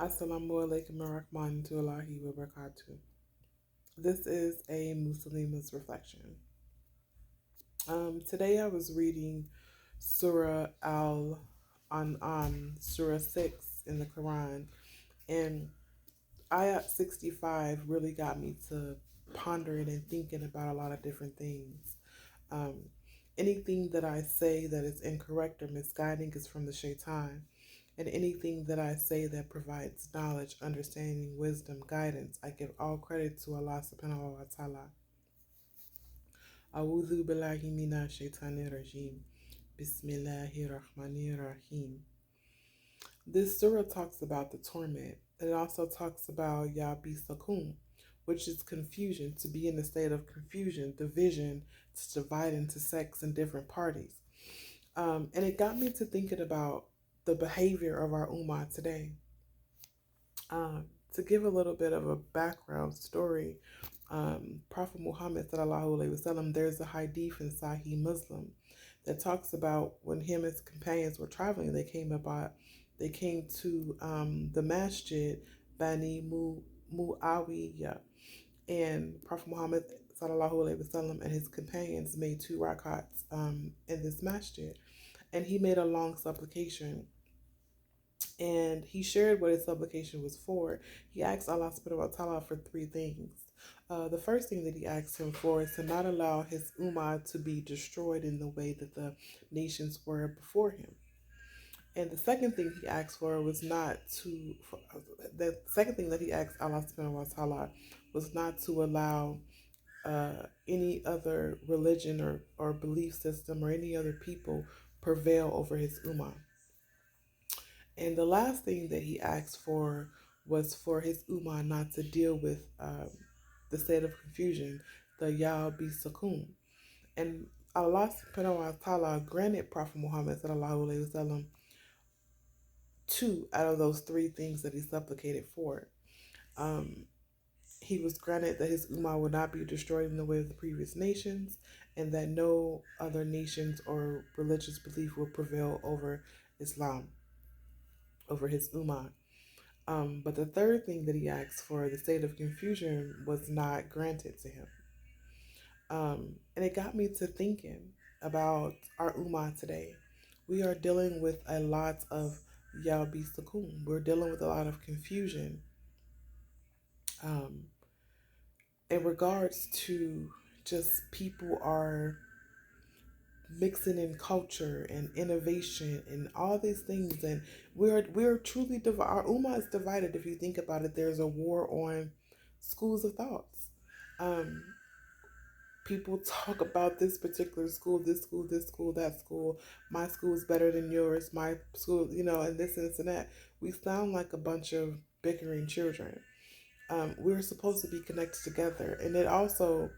Assalamu alaikum wa rahmatullahi wa barakatuh. This is a Muslima's reflection. Today I was reading Surah Al-An'am, Surah 6 in the Quran, and ayat 65 really got me to pondering and thinking about a lot of different things. Um, Anything that I say that is incorrect or misguiding is from the shaitan. And anything that I say that provides knowledge, understanding, wisdom, guidance, I give all credit to Allah subhanahu wa ta'ala. A'udhu billahi minash shaitanir rajim. Bismillahir rahmanir rahim. This surah talks about the torment. And it also talks about Yalbisakum, which is confusion, to be in a state of confusion, division, to divide into sects and different parties. And it got me to thinking about the behavior of our Ummah today. To give a little bit of a background story, Prophet Muhammad sallallahu alaihi wasallam, there's a hadith in Sahih Muslim that talks about when him and his companions were traveling, they came to the masjid Bani Muawiyah, and Prophet Muhammad sallallahu alaihi wasallam and his companions made 2 rakats in this masjid, and he made a long supplication, and he shared what his supplication was for. He asked Allah subhanahu wa ta'ala for 3 things. The first thing that he asked him for is to not allow his ummah to be destroyed in the way that the nations were before him. And the second thing he asked for was not to, the second thing that he asked Allah subhanahu wa ta'ala was not to allow any other religion or belief system or any other people prevail over his ummah. And the last thing that he asked for was for his ummah not to deal with the state of confusion, the Yalbisakum. And Allah subhanahu wa ta'ala granted Prophet Muhammad sallallahu alayhi wasallam 2 out of those 3 things that he supplicated for. He was granted that his ummah would not be destroyed in the way of the previous nations, and that no other nations or religious belief would prevail over Islam, over his ummah. But the third thing that he asked for, the state of confusion, was not granted to him. And it got me to thinking about our ummah today. We are dealing with a lot of Yalbisakum. We're dealing with a lot of confusion in regards to just people are mixing in culture and innovation and all these things, and we're truly divided. Our ummah is divided. If you think about it, there's a war on schools of thoughts. um People talk about this particular school, this school, this school, that school. My school is better than yours, my school, and this and this and that. We sound like a bunch of bickering children. We're supposed to be connected together. And it also,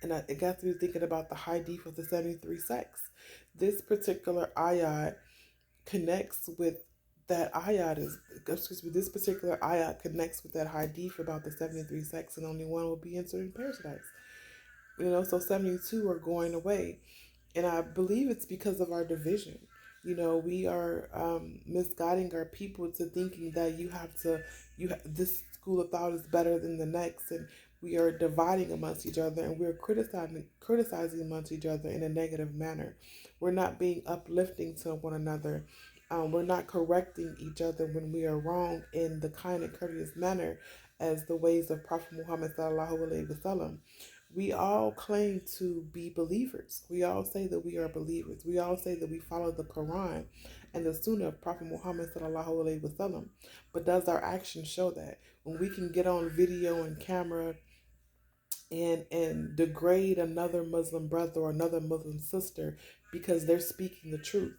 it got me thinking about the hadith of the 73 sects. This particular ayat connects with that ayat is, excuse me, this particular ayat connects with that hadith about the 73 sects, and only one will be entered in paradise. So 72 are going away. And I believe it's because of our division. We are misguiding our people to thinking that this school of thought is better than the next, and we are dividing amongst each other, and we're criticizing amongst each other in a negative manner. We're not being uplifting to one another. We're not correcting each other when we are wrong in the kind and courteous manner as the ways of Prophet Muhammad sallallahu alaihi wasallam. We all claim to be believers. We all say that we are believers. We all say that we follow the Quran and the Sunnah of Prophet Muhammad sallallahu alaihi wasallam. But does our actions show that? When we can get on video and camera and degrade another Muslim brother or another Muslim sister because they're speaking the truth,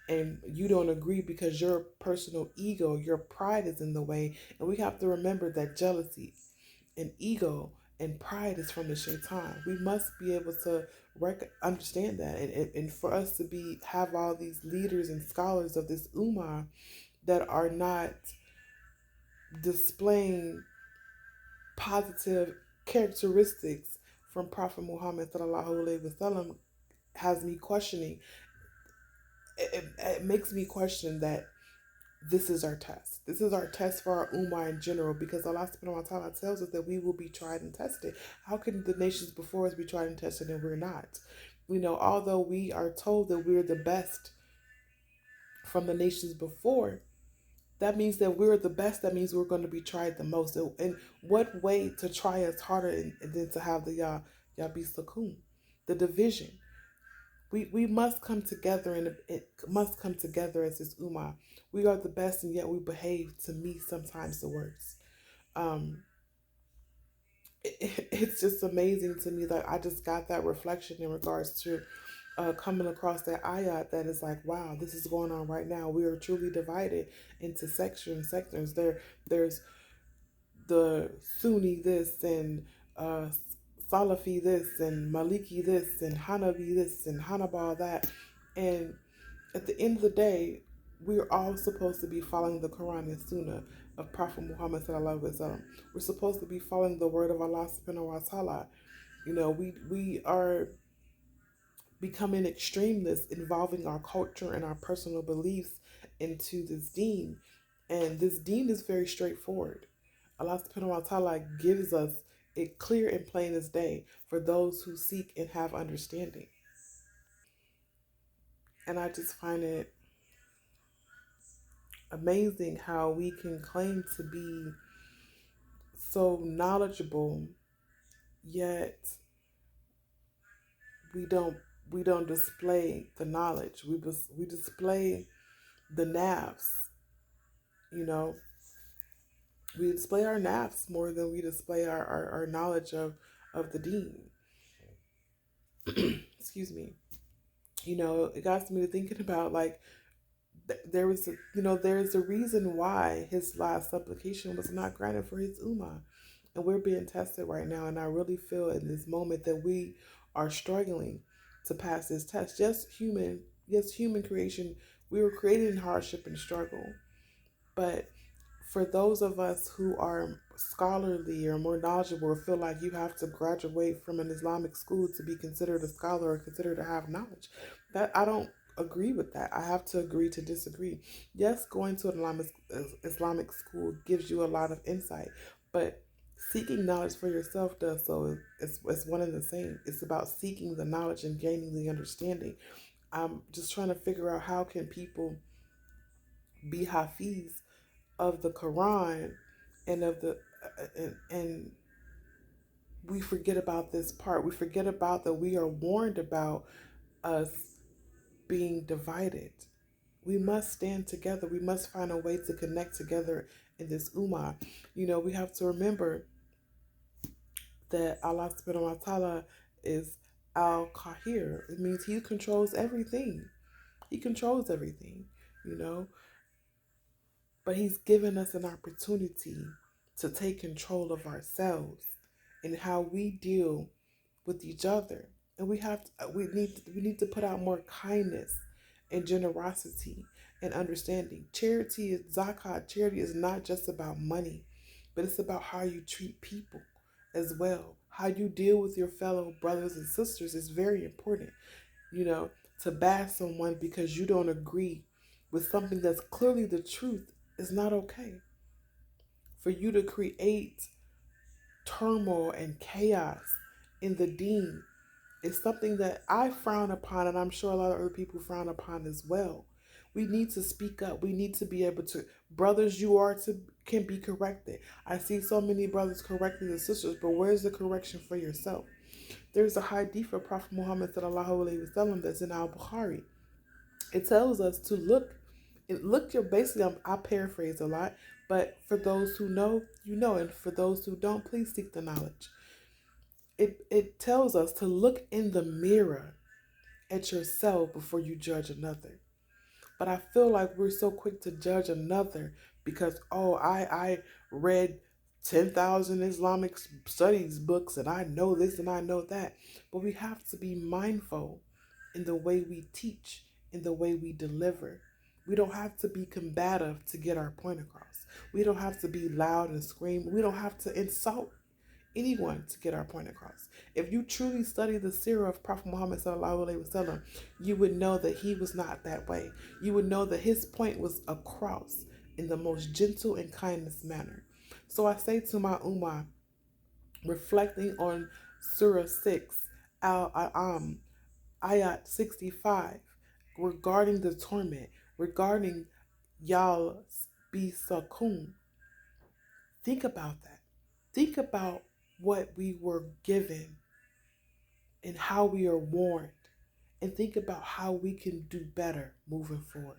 and you don't agree because your personal ego, your pride is in the way, and we have to remember that jealousy and ego and pride is from the shaitan. We must be able to understand that, and for us to have all these leaders and scholars of this ummah that are not displaying positive characteristics from Prophet Muhammad sallallahu alaihi wasallam has me questioning. It makes me question that this is our test. This is our test for our Ummah in general, because Allah subhanahu wa ta'ala tells us that we will be tried and tested. How can the nations before us be tried and tested and we're not? Although we are told that we're the best from the nations before, that means that we're the best. That means we're going to be tried the most. And what way to try us harder than to have the Yalbisakum, the division? We must come together, and it must come together as this Ummah. We are the best, and yet we behave, to me, sometimes the worst. Um, it's just amazing to me that I just got that reflection in regards to coming across that ayat that is like, wow, this is going on right now. We are truly divided into sectors. There's the Sunni this, and uh, Salafi this, and Maliki this, and Hanabi this, and Hanabal that. And at the end of the day, we're all supposed to be following the Quran and Sunnah of Prophet Muhammad sallallahu alaihi wasallam. We're supposed to be following the word of Allah subhanahu wa ta'ala. We are becoming extremists, involving our culture and our personal beliefs into this deen. And this deen is very straightforward. Allah subhanahu wa ta'ala gives us it clear and plain as day for those who seek and have understanding. And I just find it amazing how we can claim to be so knowledgeable, yet we don't we don't display the knowledge. We display the nafs. You know, we display our nafs more than we display our knowledge of the deen. Excuse me. It got me to thinking about, like, there was there's a reason why his last supplication was not granted for his ummah, and we're being tested right now. And I really feel in this moment that we are struggling to pass this test. Yes, human creation. We were created in hardship and struggle, but for those of us who are scholarly or more knowledgeable, or feel like you have to graduate from an Islamic school to be considered a scholar or considered to have knowledge, that I don't agree with that. I have to agree to disagree. Yes, going to an Islamic school gives you a lot of insight, but seeking knowledge for yourself does so. It's one and the same. It's about seeking the knowledge and gaining the understanding. I'm just trying to figure out how can people be hafiz of the Quran and of the and we forget about this part. We forget about that we are warned about us being divided. We must stand together. We must find a way to connect together in this ummah. We have to remember that Allah subhanahu wa ta'ala is Al Qahir. It means he controls everything. He controls everything, you know. But he's given us an opportunity to take control of ourselves and how we deal with each other. And we need to put out more kindness and generosity and understanding. Charity is not just about money, but it's about how you treat people as well. How you deal with your fellow brothers and sisters is very important. You know, to bash someone because you don't agree with something that's clearly the truth is not okay. For you to create turmoil and chaos in the deen is something that I frown upon, and I'm sure a lot of other people frown upon as well. We need to speak up. We need to be able to, brothers, can be corrected. I see so many brothers correcting the sisters, but where's the correction for yourself? There's a hadith of Prophet Muhammad sallallahu alaihi wasallam that's in Al Bukhari. It tells us to look. You're basically, I paraphrase a lot, but for those who know, you know, and for those who don't, please seek the knowledge. It tells us to look in the mirror at yourself before you judge another. But I feel like we're so quick to judge another because, oh, I read 10,000 Islamic studies books and I know this and I know that. But we have to be mindful in the way we teach, in the way we deliver. We don't have to be combative to get our point across. We don't have to be loud and scream. We don't have to insult anyone to get our point across. If you truly study the seerah of Prophet Muhammad sallallahu alaihi wasallam, you would know that he was not that way. You would know that his point was across. in the most gentle and kindest manner. So I say to my Ummah, reflecting on Surah 6, Al-An'am, ayat 65, regarding the torment, regarding Yalbisakum. Think about that. Think about what we were given and how we are warned. And think about how we can do better moving forward.